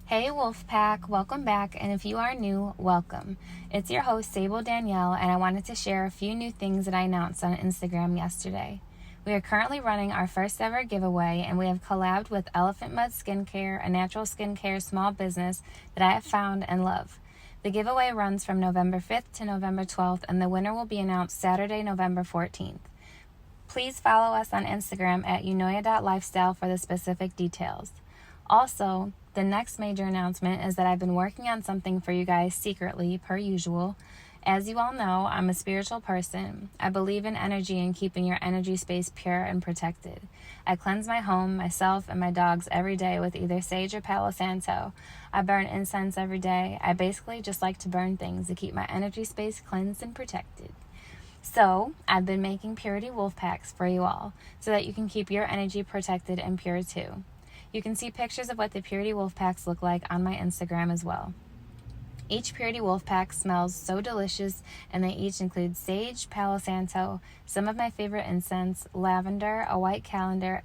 Hey Wolfpack, welcome back, and if you are new, welcome. It's your host, Sable Danielle, and I wanted to share a few new things that I announced on Instagram yesterday. We are currently running our first ever giveaway, and we have collabed with Elephant Mud Skincare, a natural skincare small business that I have found and love. The giveaway runs from November 5th to November 12th, and the winner will be announced Saturday, November 14th. Please follow us on Instagram at EUNOIA.lifestyle for the specific details. Also, the next major announcement is that I've been working on something for you guys secretly, per usual. As you all know, I'm a spiritual person. I believe in energy and keeping your energy space pure and protected. I cleanse my home, myself, and my dogs every day with either sage or Palo Santo. I burn incense every day. I basically just like to burn things to keep my energy space cleansed and protected. So, I've been making Purity Wolf Packs for you all so that you can keep your energy protected and pure too. You can see pictures of what the Purity Wolf Packs look like on my Instagram as well. Each Purity Wolf Pack smells so delicious, and they each include sage, Palo Santo, some of my favorite incense, lavender, a white candle,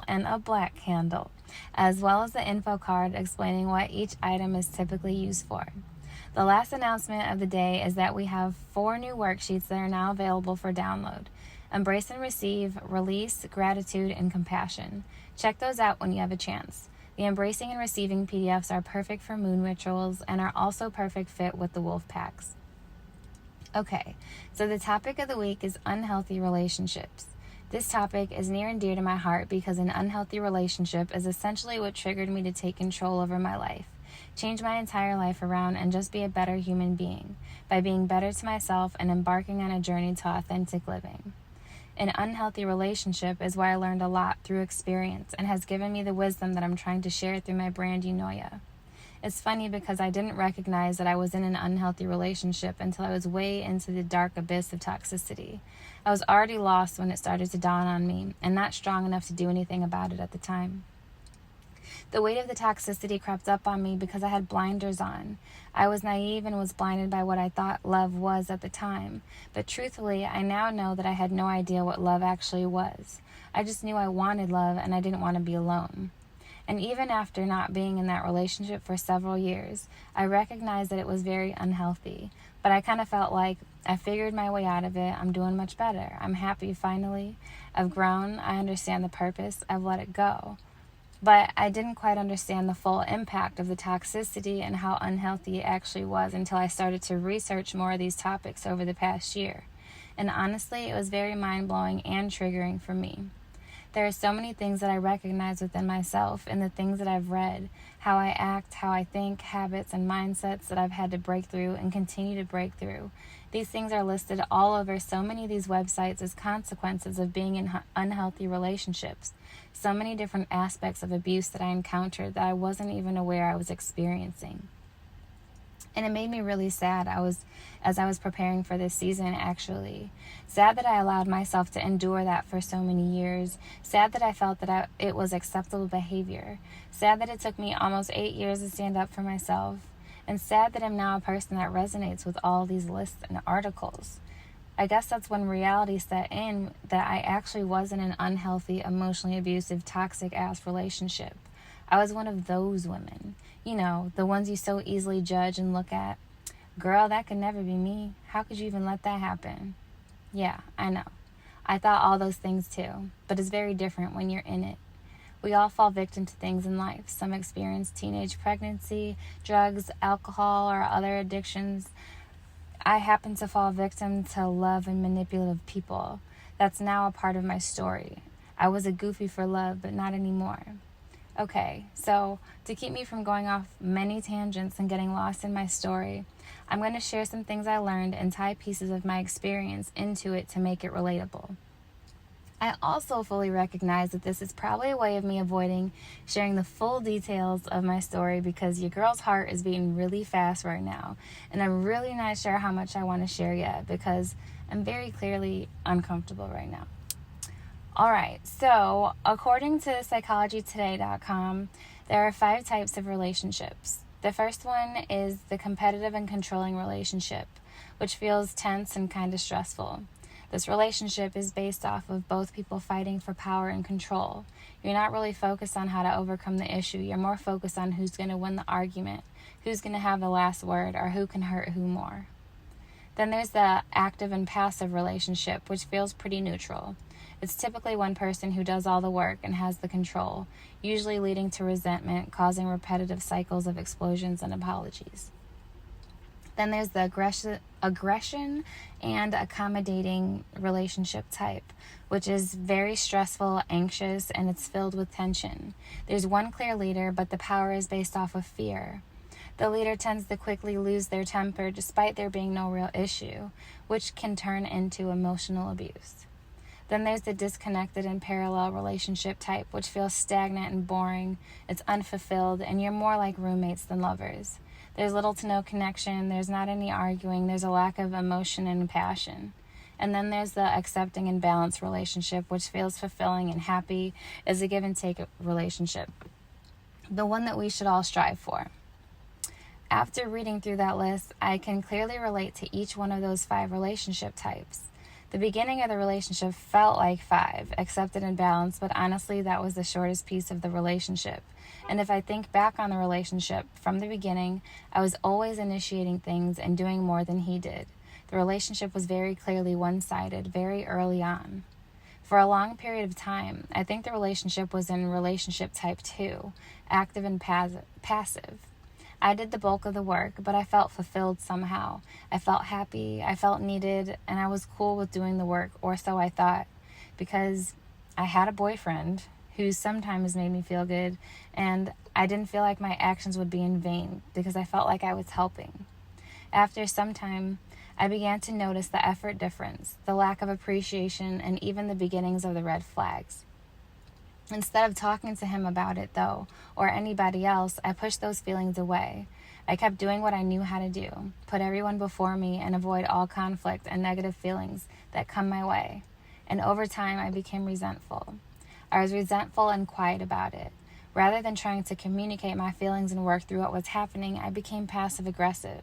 and a black candle, as well as the info card explaining what each item is typically used for. The last announcement of the day is that we have 4 new worksheets that are now available for download. Embrace and Receive, Release, Gratitude, and Compassion. Check those out when you have a chance. The Embracing and Receiving PDFs are perfect for moon rituals and are also perfect fit with the wolf packs. Okay, so the topic of the week is unhealthy relationships. This topic is near and dear to my heart because an unhealthy relationship is essentially what triggered me to take control over my life, change my entire life around, and just be a better human being by being better to myself and embarking on a journey to authentic living. An unhealthy relationship is where I learned a lot through experience and has given me the wisdom that I'm trying to share through my brand EUNOIA. It's funny because I didn't recognize that I was in an unhealthy relationship until I was way into the dark abyss of toxicity. I was already lost when it started to dawn on me and not strong enough to do anything about it at the time. The weight of the toxicity crept up on me because I had blinders on. I was naive and was blinded by what I thought love was at the time. But truthfully, I now know that I had no idea what love actually was. I just knew I wanted love and I didn't want to be alone. And even after not being in that relationship for several years, I recognized that it was very unhealthy. But I kind of felt like I figured my way out of it. I'm doing much better. I'm happy finally. I've grown. I understand the purpose. I've let it go. But I didn't quite understand the full impact of the toxicity and how unhealthy it actually was until I started to research more of these topics over the past year. And honestly, it was very mind-blowing and triggering for me. There are so many things that I recognize within myself in the things that I've read, how I act, how I think, habits, and mindsets that I've had to break through and continue to break through. These things are listed all over so many of these websites as consequences of being in unhealthy relationships. So many different aspects of abuse that I encountered that I wasn't even aware I was experiencing. And it made me really sad as I was preparing for this season, actually. Sad that I allowed myself to endure that for so many years. Sad that I felt that it was acceptable behavior. Sad that it took me almost 8 years to stand up for myself. And sad that I'm now a person that resonates with all these lists and articles. I guess that's when reality set in that I actually was in an unhealthy, emotionally abusive, toxic-ass relationship. I was one of those women. You know, the ones you so easily judge and look at. Girl, that could never be me. How could you even let that happen? Yeah, I know. I thought all those things too, but it's very different when you're in it. We all fall victim to things in life. Some experience teenage pregnancy, drugs, alcohol, or other addictions. I happen to fall victim to love and manipulative people. That's now a part of my story. I was a goofy for love, but not anymore. Okay, so to keep me from going off many tangents and getting lost in my story, I'm going to share some things I learned and tie pieces of my experience into it to make it relatable. I also fully recognize that this is probably a way of me avoiding sharing the full details of my story because your girl's heart is beating really fast right now, and I'm really not sure how much I want to share yet because I'm very clearly uncomfortable right now. Alright, so according to psychologytoday.com, there are 5 types of relationships. The first one is the competitive and controlling relationship, which feels tense and kind of stressful. This relationship is based off of both people fighting for power and control. You're not really focused on how to overcome the issue. You're more focused on who's going to win the argument, who's going to have the last word, or who can hurt who more. Then there's the active and passive relationship, which feels pretty neutral. It's typically one person who does all the work and has the control, usually leading to resentment, causing repetitive cycles of explosions and apologies. Then there's the aggression and accommodating relationship type, which is very stressful, anxious, and it's filled with tension. There's one clear leader, but the power is based off of fear. The leader tends to quickly lose their temper despite there being no real issue, which can turn into emotional abuse. Then there's the disconnected and parallel relationship type, which feels stagnant and boring. It's unfulfilled, and you're more like roommates than lovers. There's little to no connection, there's not any arguing, there's a lack of emotion and passion. And then there's the accepting and balanced relationship, which feels fulfilling and happy, is a give and take relationship. The one that we should all strive for. After reading through that list, I can clearly relate to each one of those 5 relationship types. The beginning of the relationship felt like 5, accepted and balanced, but honestly, that was the shortest piece of the relationship. And if I think back on the relationship from the beginning, I was always initiating things and doing more than he did. The relationship was very clearly one-sided, very early on. For a long period of time, I think the relationship was in relationship type 2, active and passive. I did the bulk of the work, but I felt fulfilled somehow. I felt happy, I felt needed, and I was cool with doing the work, or so I thought, because I had a boyfriend who sometimes made me feel good, and I didn't feel like my actions would be in vain because I felt like I was helping. After some time, I began to notice the effort difference, the lack of appreciation, and even the beginnings of the red flags. Instead of talking to him about it, though, or anybody else, I pushed those feelings away. I kept doing what I knew how to do, put everyone before me, and avoid all conflict and negative feelings that come my way. And over time, I became resentful. I was resentful and quiet about it. Rather than trying to communicate my feelings and work through what was happening, I became passive-aggressive.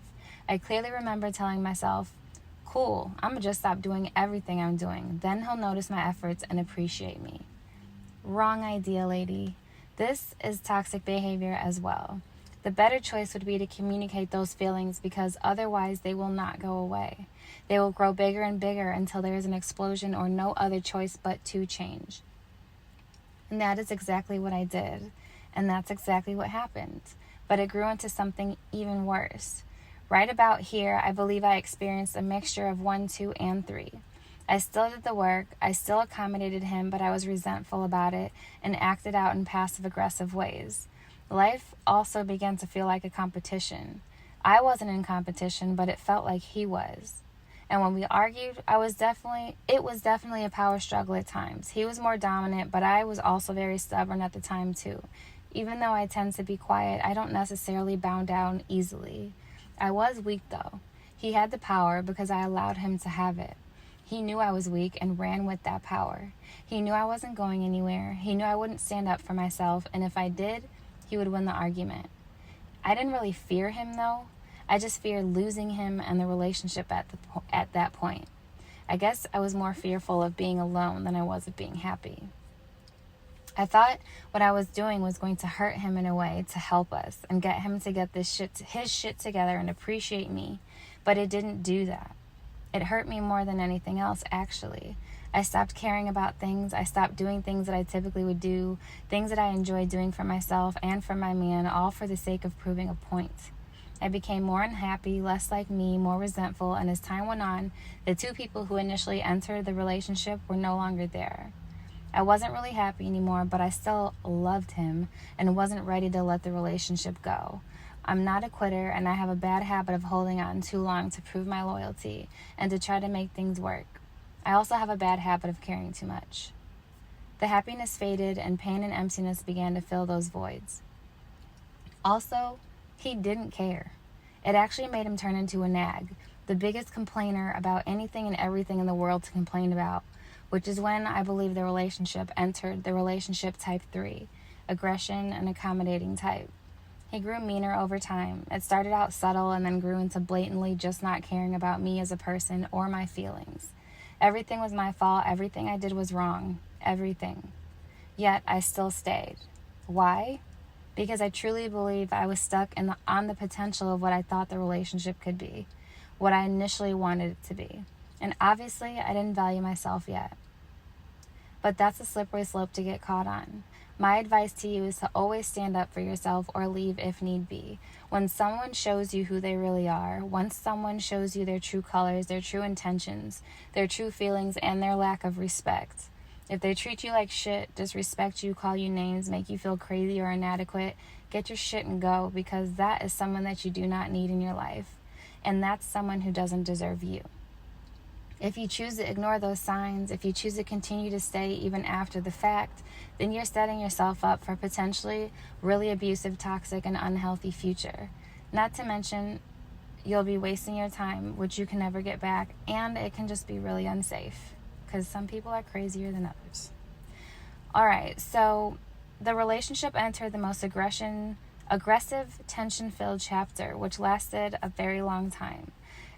I clearly remember telling myself, cool, I'm gonna just stop doing everything I'm doing. Then he'll notice my efforts and appreciate me. Wrong idea, lady. This is toxic behavior as well. The better choice would be to communicate those feelings because otherwise they will not go away. They will grow bigger and bigger until there is an explosion or no other choice but to change. And that is exactly what I did. And that's exactly what happened. But it grew into something even worse. Right about here, I believe I experienced a mixture of 1, 2, and 3. I still did the work, I still accommodated him, but I was resentful about it and acted out in passive-aggressive ways. Life also began to feel like a competition. I wasn't in competition, but it felt like he was. And when we argued, it was definitely a power struggle at times. He was more dominant, but I was also very stubborn at the time too. Even though I tend to be quiet, I don't necessarily bow down easily. I was weak though. He had the power because I allowed him to have it. He knew I was weak and ran with that power. He knew I wasn't going anywhere. He knew I wouldn't stand up for myself, and if I did, he would win the argument. I didn't really fear him though. I just feared losing him and the relationship at that point. I guess I was more fearful of being alone than I was of being happy. I thought what I was doing was going to hurt him in a way to help us and get him to get his shit together and appreciate me, but it didn't do that. It hurt me more than anything else, actually. I stopped caring about things. I stopped doing things that I typically would do, things that I enjoyed doing for myself and for my man, all for the sake of proving a point. I became more unhappy, less like me, more resentful, and as time went on, the 2 people who initially entered the relationship were no longer there. I wasn't really happy anymore, but I still loved him and wasn't ready to let the relationship go. I'm not a quitter, and I have a bad habit of holding on too long to prove my loyalty and to try to make things work. I also have a bad habit of caring too much. The happiness faded, and pain and emptiness began to fill those voids. Also, he didn't care. It actually made him turn into a nag, the biggest complainer about anything and everything in the world to complain about, which is when I believe the relationship entered the relationship type 3, aggression and accommodating type. He grew meaner over time. It started out subtle and then grew into blatantly just not caring about me as a person or my feelings. Everything was my fault. Everything I did was wrong. Everything. Yet I still stayed. Why? Because I truly believe I was stuck on the potential of what I thought the relationship could be, what I initially wanted it to be. And obviously, I didn't value myself yet. But that's a slippery slope to get caught on. My advice to you is to always stand up for yourself or leave if need be. When someone shows you who they really are, once someone shows you their true colors, their true intentions, their true feelings, and their lack of respect, if they treat you like shit, disrespect you, call you names, make you feel crazy or inadequate, get your shit and go, because that is someone that you do not need in your life. And that's someone who doesn't deserve you. If you choose to ignore those signs, if you choose to continue to stay even after the fact, then you're setting yourself up for potentially really abusive, toxic, and unhealthy future. Not to mention, you'll be wasting your time, which you can never get back, and it can just be really unsafe, because some people are crazier than others. All right, so the relationship entered the most aggressive, tension-filled chapter, which lasted a very long time.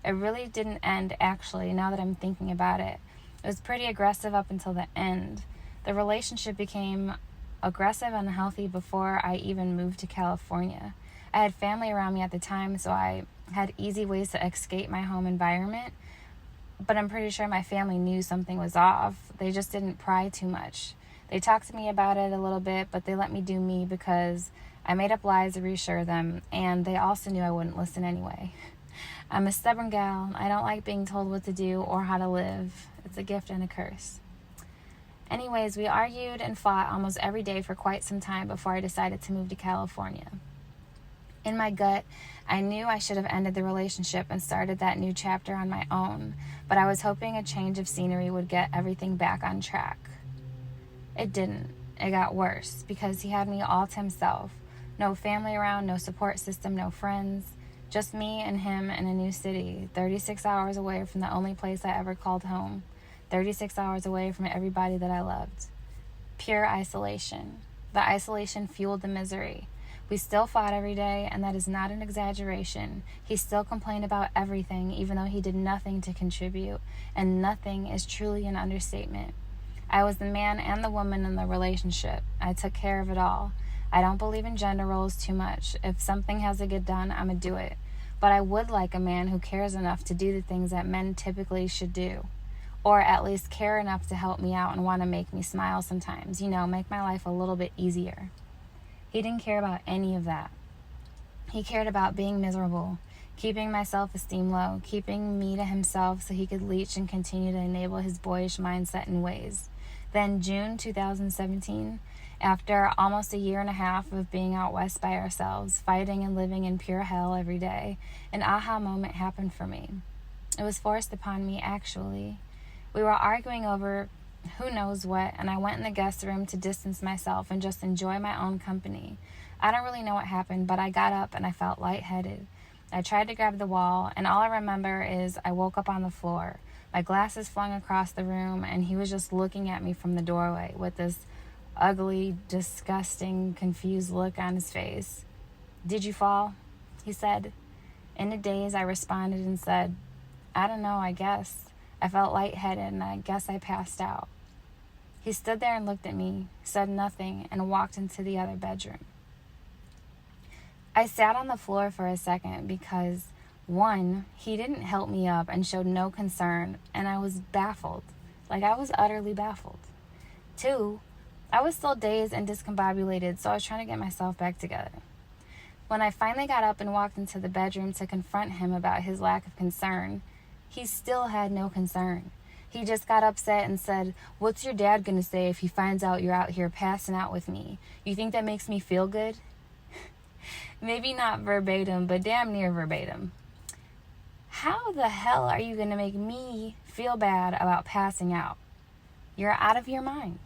It really didn't end, actually, now that I'm thinking about it. It was pretty aggressive up until the end. The relationship became aggressive and unhealthy before I even moved to California. I had family around me at the time, so I had easy ways to escape my home environment, but I'm pretty sure my family knew something was off. They just didn't pry too much. They talked to me about it a little bit, but they let me do me because I made up lies to reassure them, and they also knew I wouldn't listen anyway. I'm a stubborn gal. I don't like being told what to do or how to live. It's a gift and a curse. Anyways, we argued and fought almost every day for quite some time before I decided to move to California. In my gut, I knew I should have ended the relationship and started that new chapter on my own, but I was hoping a change of scenery would get everything back on track. It didn't. It got worse because he had me all to himself. No family around, no support system, no friends. Just me and him in a new city, 36 hours away from the only place I ever called home, 36 hours away from everybody that I loved. Pure isolation. The isolation fueled the misery. We still fought every day, and that is not an exaggeration. He still complained about everything, even though he did nothing to contribute, and nothing is truly an understatement. I was the man and the woman in the relationship. I took care of it all. I don't believe in gender roles too much. If something has to get done, I'm gonna do it. But I would like a man who cares enough to do the things that men typically should do. Or at least care enough to help me out and want to make me smile sometimes. Make my life a little bit easier. He didn't care about any of that. He cared about being miserable, keeping my self-esteem low, keeping me to himself so he could leech and continue to enable his boyish mindset and ways. Then June 2017, after almost a year and a half of being out west by ourselves, fighting and living in pure hell every day, an aha moment happened for me. It was forced upon me, actually. We were arguing over who knows what, and I went in the guest room to distance myself and just enjoy my own company. I don't really know what happened, but I got up and I felt lightheaded. I tried to grab the wall, and all I remember is I woke up on the floor. My glasses flung across the room, and he was just looking at me from the doorway with this ugly, disgusting, confused look on his face. "Did you fall?" he said. In a daze, I responded and said, "I don't know, I guess. I felt lightheaded, and I guess I passed out." He stood there and looked at me, said nothing, and walked into the other bedroom. I sat on the floor for a second because, 1, he didn't help me up and showed no concern, and I was baffled. I was utterly baffled. 2, I was still dazed and discombobulated, so I was trying to get myself back together. When I finally got up and walked into the bedroom to confront him about his lack of concern, he still had no concern. He just got upset and said, "What's your dad gonna say if he finds out you're out here passing out with me? You think that makes me feel good?" Maybe not verbatim, but damn near verbatim. How the hell are you gonna make me feel bad about passing out? You're out of your mind.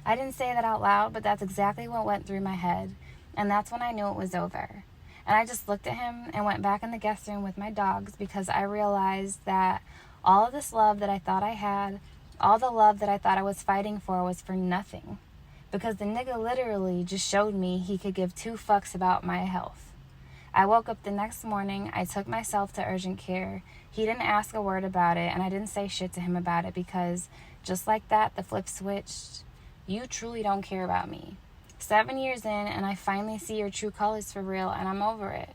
I didn't say that out loud, but that's exactly what went through my head, and that's when I knew it was over. And I just looked at him and went back in the guest room with my dogs because I realized that all of this love that I thought I had, all the love that I thought I was fighting for was for nothing. Because the nigga literally just showed me he could give 2 fucks about my health. I woke up the next morning, I took myself to urgent care. He didn't ask a word about it, and I didn't say shit to him about it because just like that, the flip switched. You truly don't care about me. 7 years in, and I finally see your true colors for real, and I'm over it.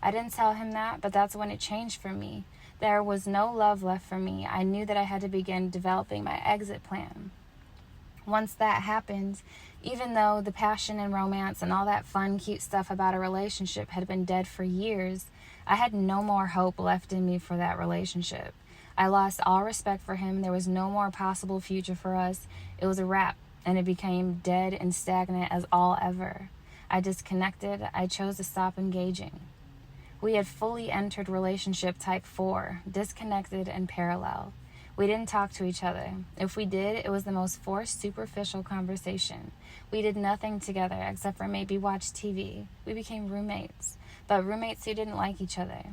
I didn't tell him that, but that's when it changed for me. There was no love left for me. I knew that I had to begin developing my exit plan. Once that happened, even though the passion and romance and all that fun, cute stuff about a relationship had been dead for years, I had no more hope left in me for that relationship. I lost all respect for him. There was no more possible future for us. It was a wrap, and it became dead and stagnant as all ever. I disconnected. I chose to stop engaging. We had fully entered relationship type 4, disconnected and parallel. We didn't talk to each other. If we did, it was the most forced, superficial conversation. We did nothing together except for maybe watch TV. We became roommates, but roommates who didn't like each other.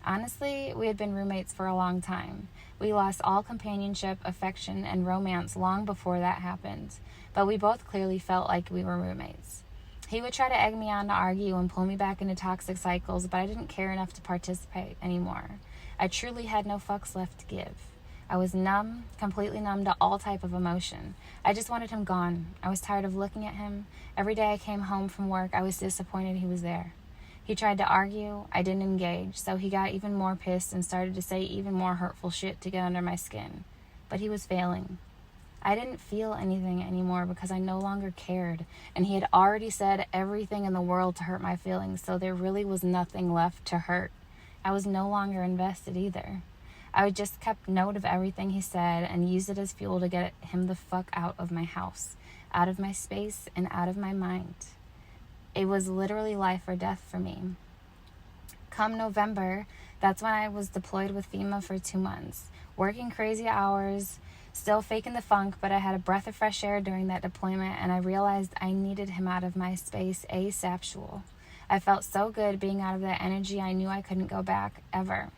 Honestly, we had been roommates for a long time. We lost all companionship, affection, and romance long before that happened, but we both clearly felt like we were roommates. He would try to egg me on to argue and pull me back into toxic cycles, but I didn't care enough to participate anymore. I truly had no fucks left to give. I was numb, completely numb to all type of emotion. I just wanted him gone. I was tired of looking at him. Every day I came home from work, I was disappointed he was there. He tried to argue. I didn't engage, so he got even more pissed and started to say even more hurtful shit to get under my skin. But he was failing. I didn't feel anything anymore because I no longer cared, and he had already said everything in the world to hurt my feelings, so there really was nothing left to hurt. I was no longer invested either. I just kept note of everything he said and used it as fuel to get him the fuck out of my house, out of my space, and out of my mind. It was literally life or death for me. Come November, that's when I was deployed with FEMA for 2 months, working crazy hours, still faking the funk, but I had a breath of fresh air during that deployment, and I realized I needed him out of my space asaptual. I felt so good being out of that energy, I knew I couldn't go back, ever.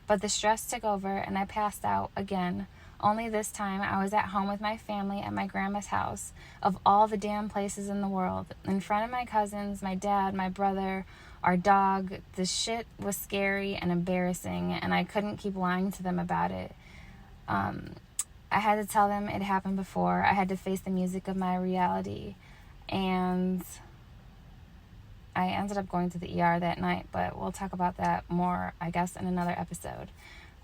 But the stress took over, and I passed out again. Only this time, I was at home with my family at my grandma's house, of all the damn places in the world, in front of my cousins, my dad, my brother, our dog. The shit was scary and embarrassing, and I couldn't keep lying to them about it. I had to tell them it happened before. I had to face the music of my reality, and I ended up going to the ER that night, but we'll talk about that more, I guess, in another episode.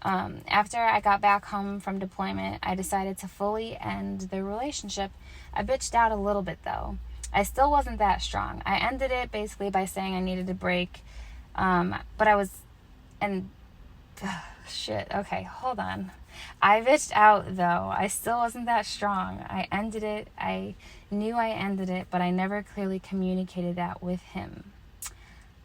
After I got back home from deployment, I decided to fully end the relationship. I bitched out a little bit, though. I still wasn't that strong. I ended it basically by saying I needed a break, but I was, and shit, okay, hold on. I bitched out, though. I still wasn't that strong. I ended it. I knew I ended it, but I never clearly communicated that with him.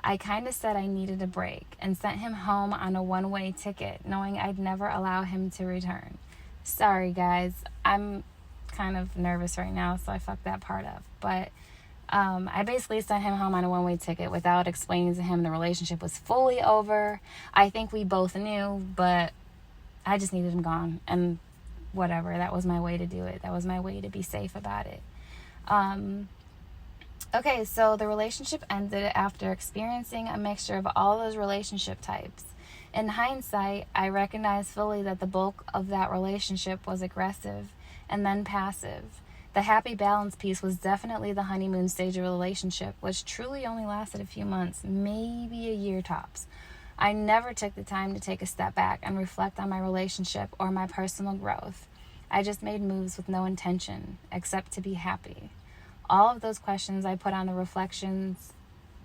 I kind of said I needed a break and sent him home on a one-way ticket, knowing I'd never allow him to return. Sorry, guys. I'm kind of nervous right now, so I fucked that part up. But I basically sent him home on a one-way ticket without explaining to him the relationship was fully over. I think we both knew, but I just needed him gone, and whatever. That was my way to do it. That was my way to be safe about it. Okay, so the relationship ended after experiencing a mixture of all those relationship types. In hindsight, I recognize fully that the bulk of that relationship was aggressive and then passive. The happy balance piece was definitely the honeymoon stage of a relationship, which truly only lasted a few months, maybe a year tops. I never took the time to take a step back and reflect on my relationship or my personal growth. I just made moves with no intention, except to be happy. All of those questions I put on the reflections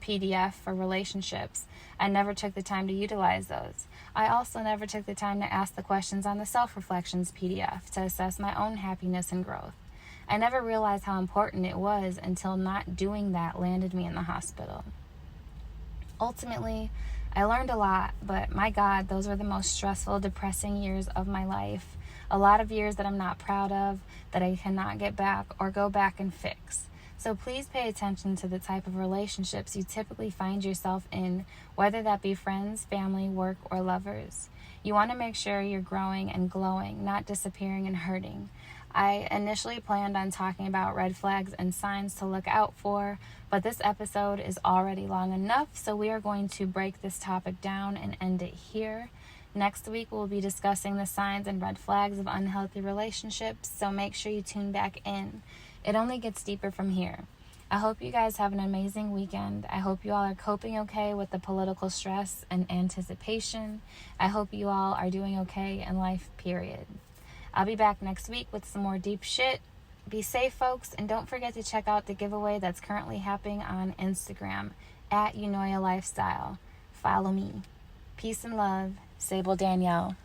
PDF for relationships. I never took the time to utilize those. I also never took the time to ask the questions on the self-reflections PDF to assess my own happiness and growth. I never realized how important it was until not doing that landed me in the hospital. Ultimately, I learned a lot, but my God, those were the most stressful, depressing years of my life. A lot of years that I'm not proud of, that I cannot get back or go back and fix. So please pay attention to the type of relationships you typically find yourself in, whether that be friends, family, work, or lovers. You want to make sure you're growing and glowing, not disappearing and hurting. I initially planned on talking about red flags and signs to look out for, but this episode is already long enough, so we are going to break this topic down and end it here. Next week, we'll be discussing the signs and red flags of unhealthy relationships, so make sure you tune back in. It only gets deeper from here. I hope you guys have an amazing weekend. I hope you all are coping okay with the political stress and anticipation. I hope you all are doing okay in life, period. I'll be back next week with some more deep shit. Be safe, folks, and don't forget to check out the giveaway that's currently happening on Instagram at EUNOIA Lifestyle. Follow me. Peace and love. Sable Danielle.